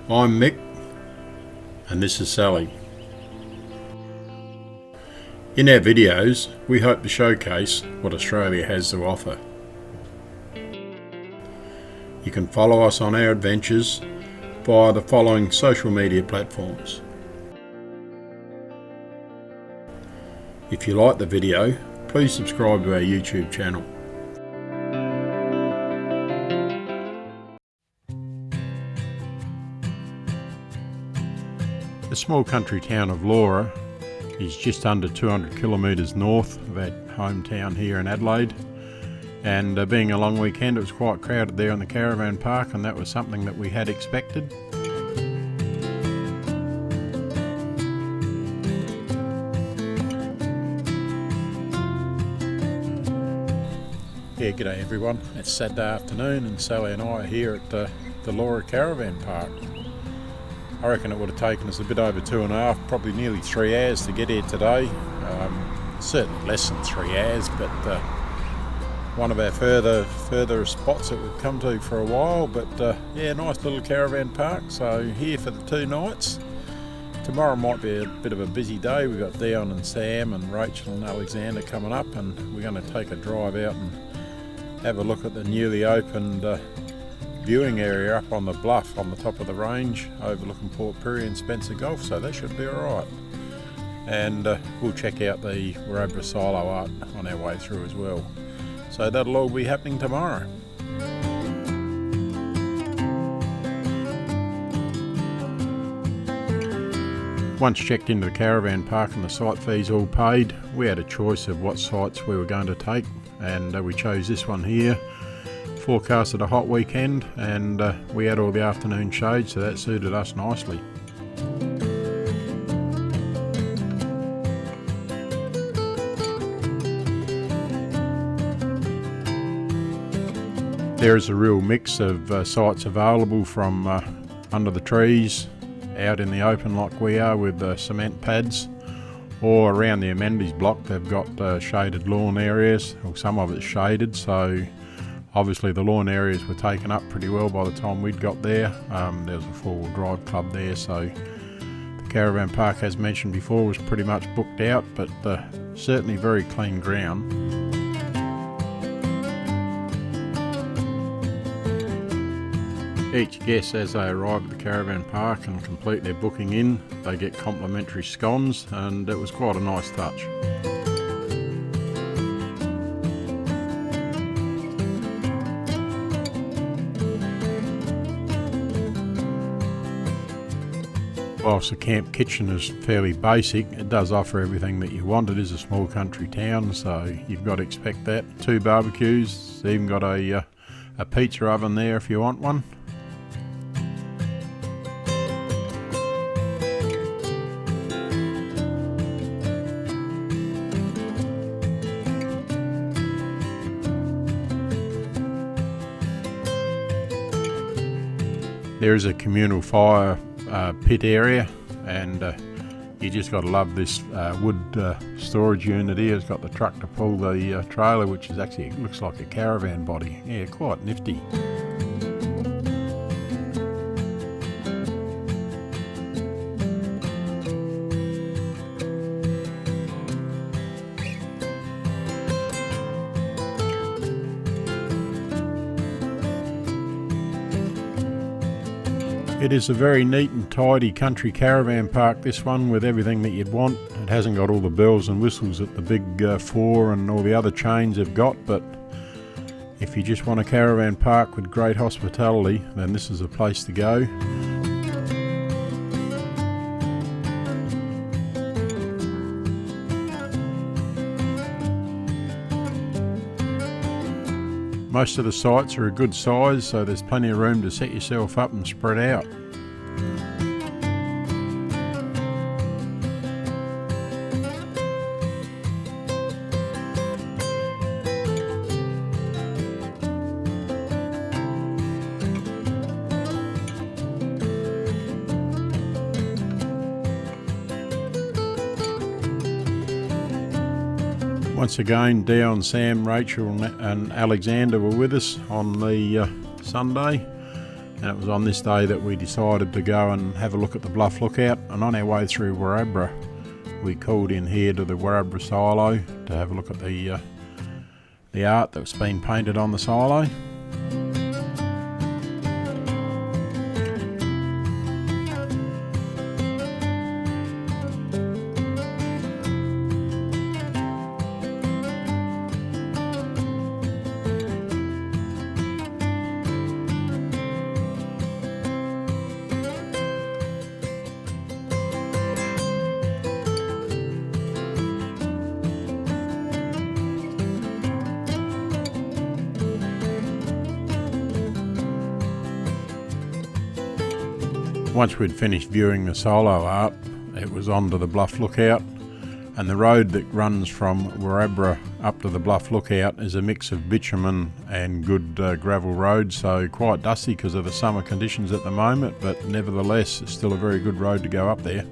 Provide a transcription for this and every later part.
I'm Mick, and this is Sally. In our videos, we hope to showcase what Australia has to offer. You can follow us on our adventures via the following social media platforms. If you like the video, please subscribe to our YouTube channel. The small country town of Laura is just under 200 kilometres north of our hometown here in Adelaide, and being a long weekend, it was quite crowded there in the caravan park, and that was something that we had expected. Yeah, g'day everyone. It's Saturday afternoon and Sally and I are here at the Laura Caravan Park. I reckon it would have taken us a bit over 2.5, probably nearly 3 hours to get here today. Certainly less than 3 hours, but one of our further spots that we've come to for a while. But yeah, nice little caravan park. So here for the 2 nights. Tomorrow might be a bit of a busy day. We've got Dion and Sam and Rachel and Alexander coming up, and we're going to take a drive out and have a look at the newly opened viewing area up on the bluff on the top of the range overlooking Port Pire and Spence Gulf, so that should be alright. And we'll check out the Wirrabara Art Silo on our way through as well. So that'll all be happening tomorrow. Once checked into the caravan park and the site fees all paid, we had a choice of what sites we were going to take, and we chose this one here. Forecasted a hot weekend, and we had all the afternoon shade, so that suited us nicely. There is a real mix of sites available, from under the trees, out in the open like we are with cement pads, or around the amenities block. They've got shaded lawn areas, or some of it's shaded, so obviously the lawn areas were taken up pretty well by the time we'd got there. There was a 4-wheel drive club there, so the caravan park, as mentioned before, was pretty much booked out, but certainly very clean ground. Each guest, as they arrive at the caravan park and complete their booking in, they get complimentary scones, and it was quite a nice touch. Whilst the camp kitchen is fairly basic, it does offer everything that you want. It is a small country town, so you've got to expect that. 2 barbecues, they've even got a pizza oven there if you want one. There is a communal fire pit area, and you just got to love this wood storage unit here. It's got the truck to pull the trailer, which is actually, it looks like a caravan body. Yeah, quite nifty. It is a very neat and tidy country caravan park, this one, with everything that you'd want. It hasn't got all the bells and whistles that the big 4 and all the other chains have got, but if you just want a caravan park with great hospitality, then this is a place to go. Most of the sites are a good size, so there's plenty of room to set yourself up and spread out. Once again, Dion, Sam, Rachel and Alexander were with us on the Sunday. And it was on this day that we decided to go and have a look at the Bluff Lookout, and on our way through Wirrabara we called in here to the Wirrabara Silo to have a look at the art that's been painted on the silo. Once we'd finished viewing the silo art, it was on to the Bluff Lookout, and the road that runs from Wirrabara up to the Bluff Lookout is a mix of bitumen and good gravel road, so quite dusty because of the summer conditions at the moment, but nevertheless it's still a very good road to go up there.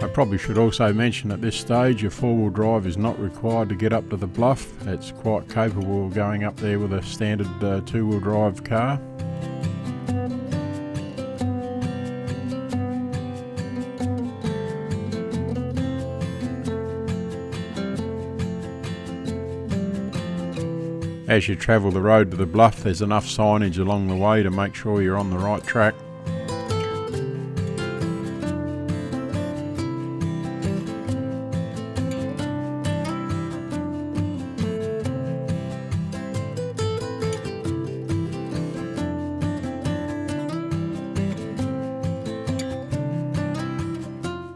I probably should also mention at this stage a four-wheel drive is not required to get up to the bluff. It's quite capable of going up there with a standard two-wheel drive car. As you travel the road to the bluff, there's enough signage along the way to make sure you're on the right track.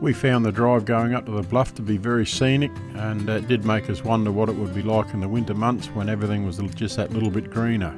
We found the drive going up to the bluff to be very scenic, and it did make us wonder what it would be like in the winter months when everything was just that little bit greener.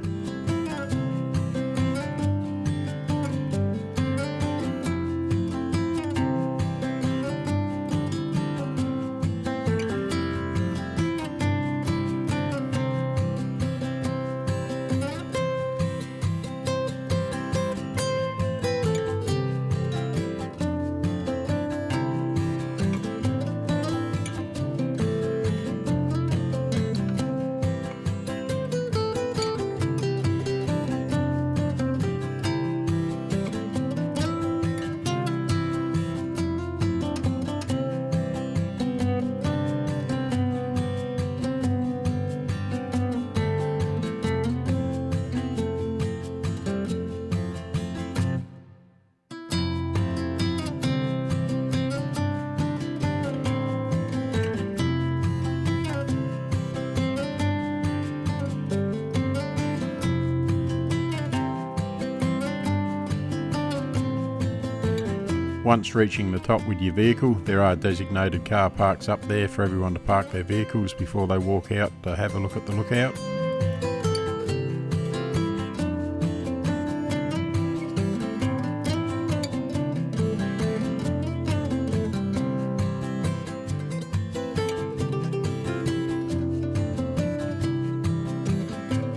Once reaching the top with your vehicle, there are designated car parks up there for everyone to park their vehicles before they walk out to have a look at the lookout.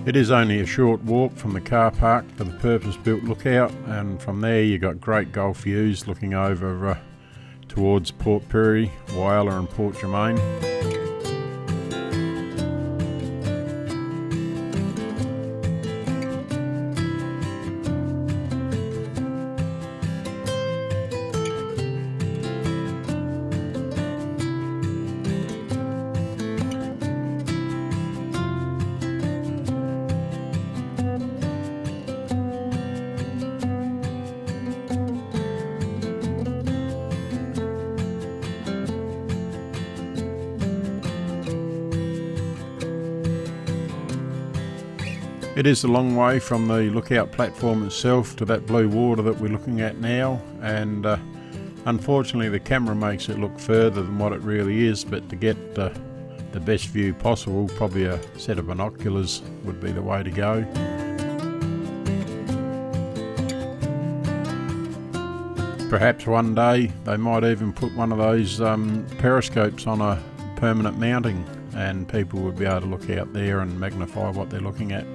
It is only a short walk from the car park to the purpose-built lookout, and from there you got great Gulf views looking over towards Port Pire, Whyalla and Port Germein. It is a long way from the lookout platform itself to that blue water that we're looking at now, and unfortunately the camera makes it look further than what it really is, but to get the best view possible, probably a set of binoculars would be the way to go. Perhaps one day they might even put one of those periscopes on a permanent mounting, and people would be able to look out there and magnify what they're looking at.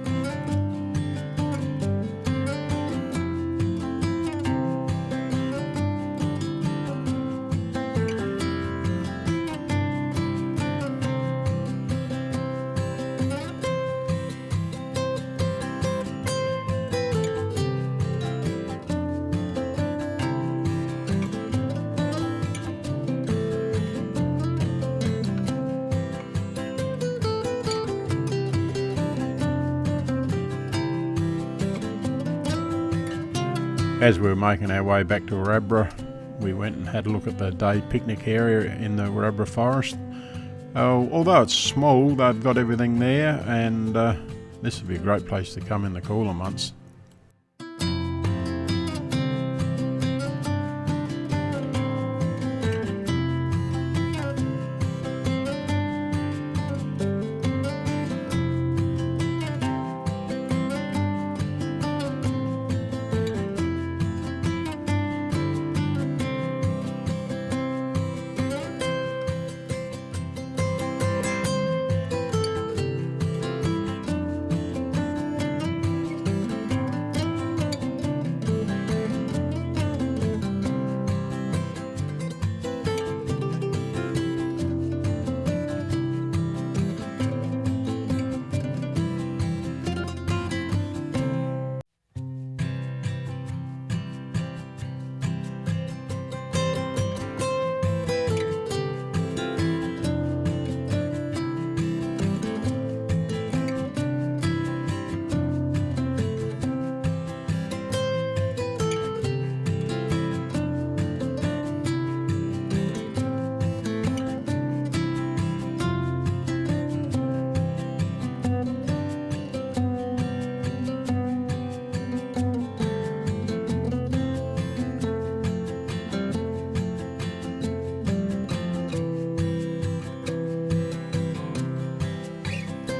As we were making our way back to Wirrabara, we went and had a look at the day picnic area in the Wirrabara forest. Although it's small, they've got everything there, and this would be a great place to come in the cooler months.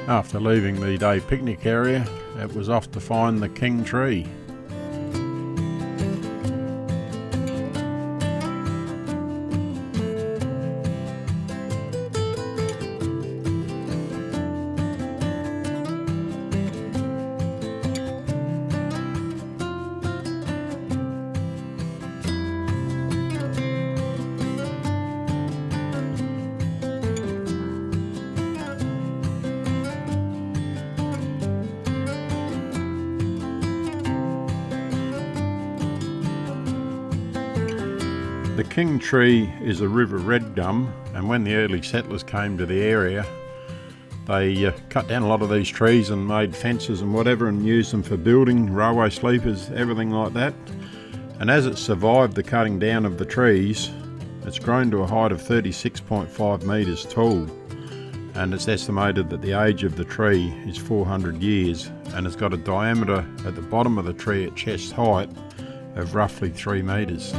After leaving the day picnic area, it was off to find the king tree. The king tree is a river red gum, and when the early settlers came to the area, they cut down a lot of these trees and made fences and whatever and used them for building, railway sleepers, everything like that. And as it survived the cutting down of the trees, it's grown to a height of 36.5 metres tall, and it's estimated that the age of the tree is 400 years, and it's got a diameter at the bottom of the tree at chest height of roughly 3 metres.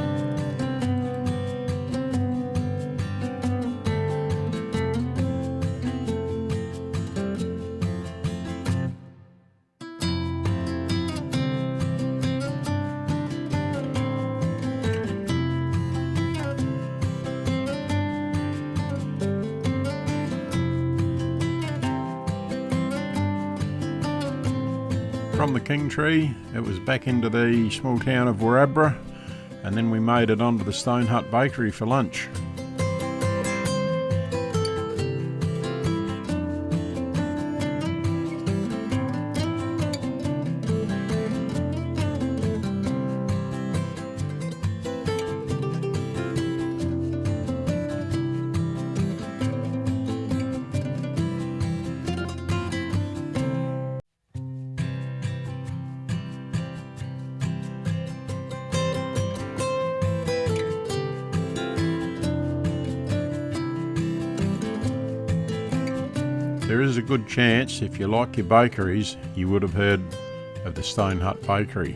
From the king tree, it was back into the small town of Wirrabara, and then we made it onto the Stone Hut Bakery for lunch. There is a good chance, if you like your bakeries, you would have heard of the Stone Hut Bakery.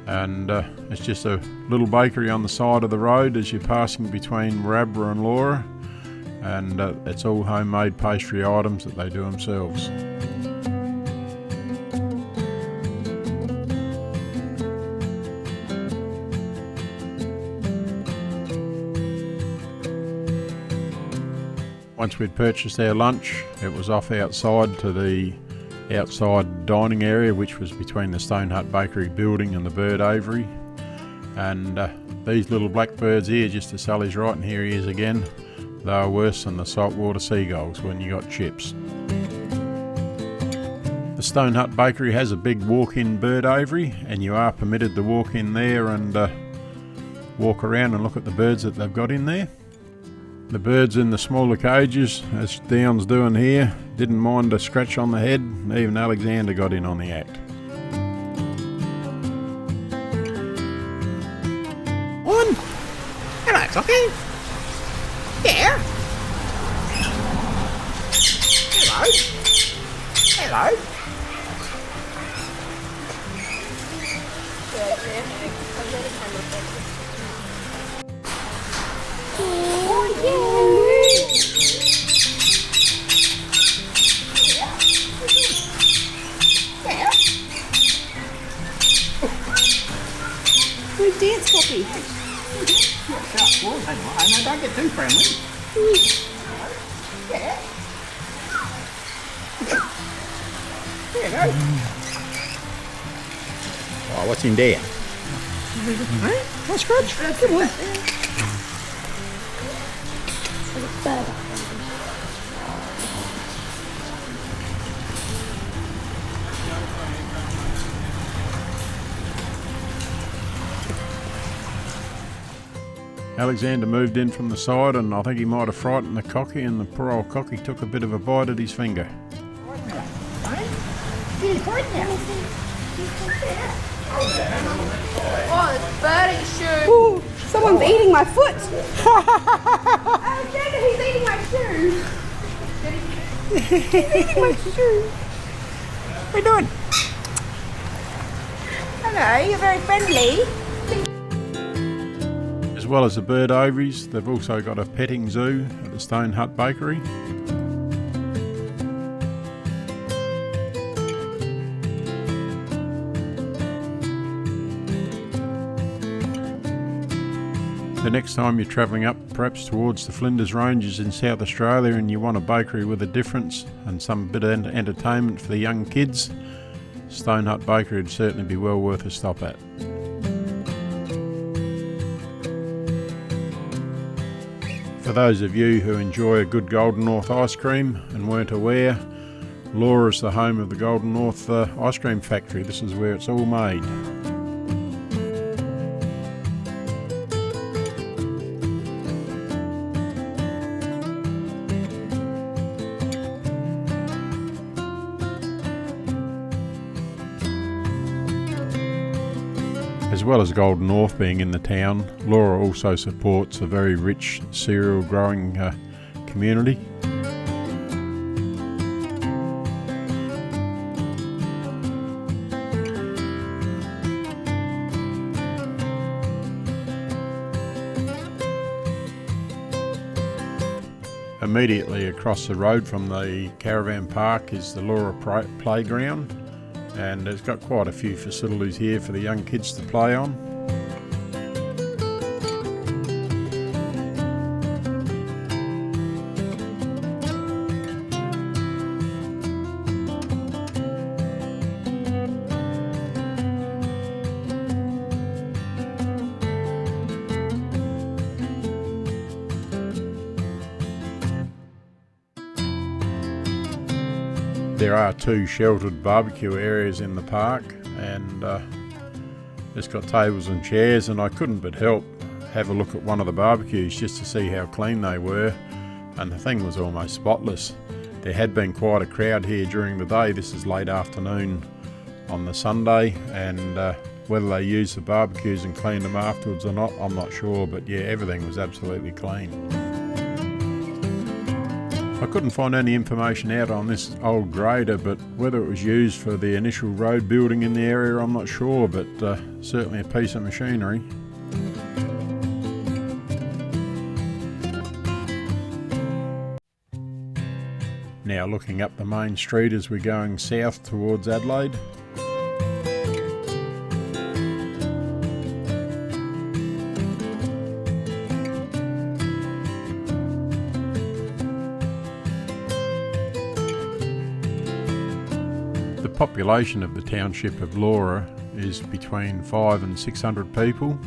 And it's just a little bakery on the side of the road as you're passing between Wirrabara and Laura, and it's all homemade pastry items that they do themselves. Once we'd purchased our lunch, it was off outside to the outside dining area, which was between the Stone Hut Bakery building and the bird aviary. And these little blackbirds here, just to Sully's right, and here he is again, they are worse than the saltwater seagulls when you got chips. The Stone Hut Bakery has a big walk-in bird aviary, and you are permitted to walk in there and walk around and look at the birds that they've got in there. The birds in the smaller cages, as Down's doing here, didn't mind a scratch on the head. Even Alexander got in on the act. Hello. Good dance, Poppy. Sharp claws, hang on. No, don't get too friendly. Yeah. There you go. Oh, what's in there? Huh? Scratch? Come on. Alexander moved in from the side and I think he might have frightened the cocky, and the poor old cocky took a bit of a bite at his finger. Oh, it's birdie's shoe. Ooh, someone's eating my foot. Alexander, he's eating my shoe. He's eating my shoe. What are you doing? Hello, you're very friendly. As well as the bird aviaries, they've also got a petting zoo at the Stone Hut Bakery. The next time you're travelling up perhaps towards the Flinders Ranges in South Australia and you want a bakery with a difference and some bit of entertainment for the young kids, Stone Hut Bakery would certainly be well worth a stop at. For those of you who enjoy a good Golden North ice cream and weren't aware, Laura's the home of the Golden North ice cream factory. This is where it's all made. As well as Golden North being in the town, Laura also supports a very rich cereal growing community. Immediately across the road from the caravan park is the Laura Playground, and it's got quite a few facilities here for the young kids to play on. There are two sheltered barbecue areas in the park, and it's got tables and chairs, and I couldn't but help have a look at one of the barbecues just to see how clean they were, and the thing was almost spotless. There had been quite a crowd here during the day. This is late afternoon on the Sunday, and whether they used the barbecues and cleaned them afterwards or not, I'm not sure, but yeah, everything was absolutely clean. I couldn't find any information out on this old grader, but whether it was used for the initial road building in the area, I'm not sure, but certainly a piece of machinery. Now looking up the main street as we're going south towards Adelaide. The population of the township of Laura is between 500 and 600 people.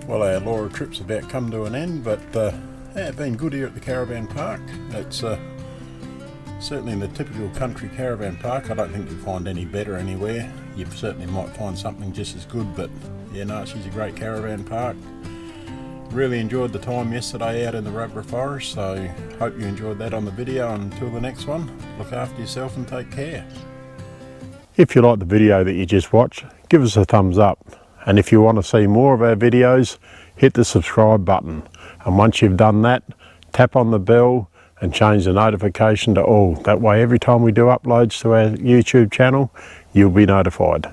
Well, our Laura trip's about come to an end, but Yeah, been good here at the caravan park. It's certainly in the typical country caravan park. I don't think you'll find any better anywhere. You certainly might find something just as good, but yeah, no, she's a great caravan park. Really enjoyed the time yesterday out in the Wirrabara forest, so hope you enjoyed that on the video. Until the next one, look after yourself and take care. If you like the video that you just watched, give us a thumbs up. And if you want to see more of our videos, hit the subscribe button. And once you've done that, tap on the bell and change the notification to all. That way every time we do uploads to our YouTube channel, you'll be notified.